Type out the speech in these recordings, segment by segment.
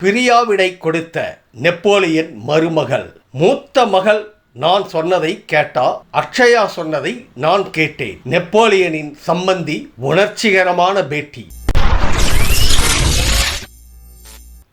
பிரியாவிடை கொடுத்த நெப்போலியன் மருமகள். மூத்த மகள் நான் சொன்னதை கேட்டா, அக்ஷயா சொன்னதை நான் கேட்டேன். நெப்போலியனின் சம்பந்தி உணர்ச்சிகரமான பேட்டி.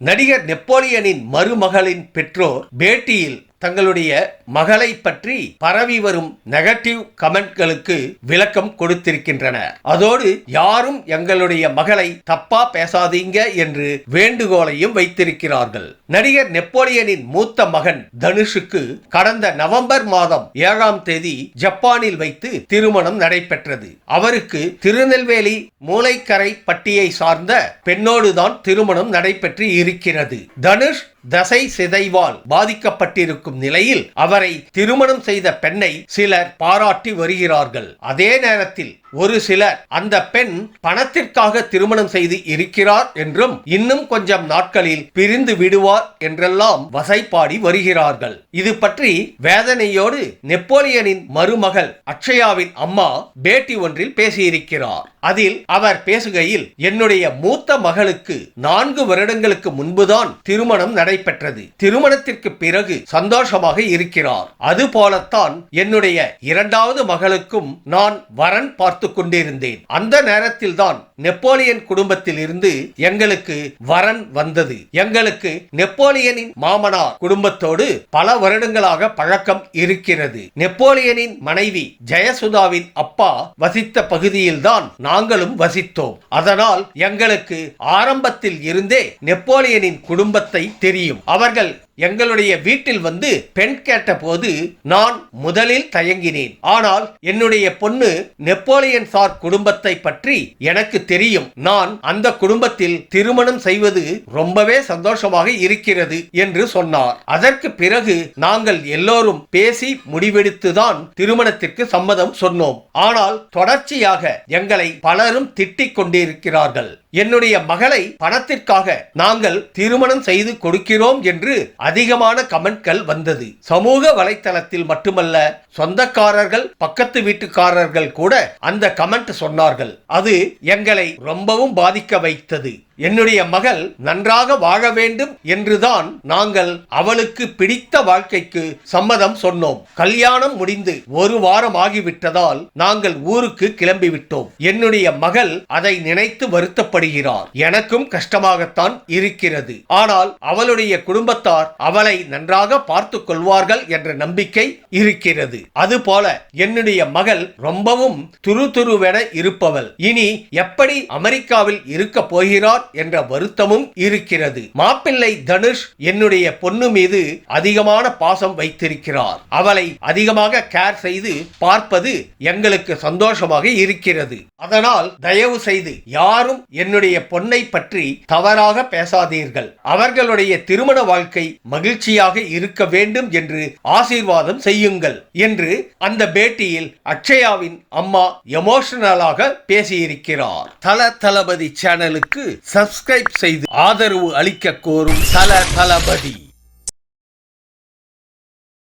நடிகர் நெப்போலியனின் மருமகளின் பெற்றோர் பேட்டியில் தங்களுடைய மகளை பற்றி பரவி வரும் நெகட்டிவ் கமெண்ட்களுக்கு விளக்கம் கொடுத்திருக்கின்றனர். அதோடு யாரும் எங்களுடைய மகளை தப்பா பேசாதீங்க என்று வேண்டுகோளையும் வைத்திருக்கிறார்கள். நடிகர் நெப்போலியனின் மூத்த மகன் தனுஷுக்கு கடந்த நவம்பர் மாதம் 7ஆம் தேதி ஜப்பானில் வைத்து திருமணம் நடைபெற்றது. அவருக்கு திருநெல்வேலி மூலைக்கரை பட்டியை சார்ந்த பெண்ணோடுதான் திருமணம் நடைபெற்று இருக்கிறது. தனுஷ் தசை சிதைவால் பாதிக்கப்பட்டிருக்கும் நிலையில் அவரை திருமணம் செய்த பெண்ணை சிலர் பாராட்டி வருகிறார்கள். அதே நேரத்தில் ஒரு சிலர் அந்த பெண் பணத்திற்காக திருமணம் செய்து இருக்கிறார் என்றும் இன்னும் கொஞ்சம் நாட்களில் பிரிந்து விடுவார் என்றெல்லாம் வசைப்பாடி வருகிறார்கள். இது பற்றி வேதனையோடு நெப்போலியனின் மருமகள் அக்ஷயாவின் அம்மா பேட்டி ஒன்றில் பேசியிருக்கிறார். அதில் அவர் பேசுகையில், என்னுடைய மூத்த மகளுக்கு 4 வருடங்களுக்கு முன்புதான் திருமணம் நடைபெற்றது. திருமணத்திற்கு பிறகு சந்தோஷமாக இருக்கிறார். அதுபோலத்தான் என்னுடைய 2வது மகளுக்கும் நான் வரன் பார்த்து கொண்டிருந்தேன். அந்த நேரத்தில் தான் நெப்போலியன் குடும்பத்தில் இருந்து எங்களுக்கு வரன் வந்தது. எங்களுக்கு நெப்போலியனின் மாமனார் குடும்பத்தோடு பல வருடங்களாக பழக்கம் இருக்கிறது. நெப்போலியனின் மனைவி ஜெயசுதாவின் அப்பா வசித்த பகுதியில் தான் நாங்களும் வசித்தோம். அதனால் எங்களுக்கு ஆரம்பத்தில் இருந்தே நெப்போலியனின் குடும்பத்தை தெரியும். அவர்கள் எங்களுடைய வீட்டில் வந்து பெண் கேட்ட போது நான் முதலில் தயங்கினேன். ஆனால் என்னுடைய பொண்ணு நெப்போலியன் சார் குடும்பத்தை பற்றி எனக்கு தெரியும். நான் அந்த குடும்பத்தில் திருமணம் செய்வது ரொம்பவே சந்தோஷமாக இருக்கிறது என்று சொன்னார். அதற்கு பிறகு நாங்கள் எல்லோரும் பேசி முடிவெடுத்துதான் திருமணத்திற்கு சம்மதம் சொன்னோம். ஆனால் தொடர்ச்சியாக எங்களை பலரும் திட்டிக் கொண்டிருக்கிறார்கள். என்னுடைய மகளை பணத்திற்காக நாங்கள் திருமணம் செய்து கொடுக்கிறோம் என்று அதிகமான கமெண்ட்கள் வந்தது. சமூக வலைத்தளத்தில் மட்டுமல்ல, சொந்தக்காரர்கள் பக்கத்து வீட்டுக்காரர்கள் கூட அந்த கமெண்ட் சொன்னார்கள். அது எங்களை ரொம்பவும் பாதிக்க வைத்தது. என்னுடைய மகள் நன்றாக வாழ வேண்டும் என்றுதான் நாங்கள் அவளுக்கு பிடித்த வாழ்க்கைக்கு சம்மதம் சொன்னோம். கல்யாணம் முடிந்து 1 வாரம் ஆகிவிட்டதால் நாங்கள் ஊருக்கு கிளம்பிவிட்டோம். என்னுடைய மகள் அதை நினைத்து வருத்தப்படுகிறார். எனக்கும் கஷ்டமாகத்தான் இருக்கிறது. ஆனால் அவளுடைய குடும்பத்தார் அவளை நன்றாக பார்த்து கொள்வார்கள் என்ற நம்பிக்கை இருக்கிறது. அதுபோல என்னுடைய மகள் ரொம்பவும் துருதுருவென இருப்பவள். இனி எப்படி அமெரிக்காவில் இருக்க போகிறார் என்ற வருத்தமும் இருக்கிறது. மாப்பிள்ளை தனுஷ் என்னுடைய பொண்ணு மீது அதிகமான பாசம் வைத்திருக்கிறார். அவளை அதிகமாக கேர் செய்து பார்ப்பது எங்களுக்கு சந்தோஷமாக இருக்கிறது. அதனால் தயவு செய்து யாரும் என்னுடைய பொண்ணை பற்றி தவறாக பேசாதீர்கள். அவர்களுடைய திருமண வாழ்க்கை மகிழ்ச்சியாக இருக்க வேண்டும் என்று ஆசீர்வாதம் செய்யுங்கள் என்று அந்த பேட்டியில் அக்ஷயாவின் அம்மா எமோஷனலாக பேசியிருக்கிறார். தளபதி சேனலுக்கு சப்ஸ்கிரைப் செய்து ஆதரவு அளிக்க கோரும் தளபதி.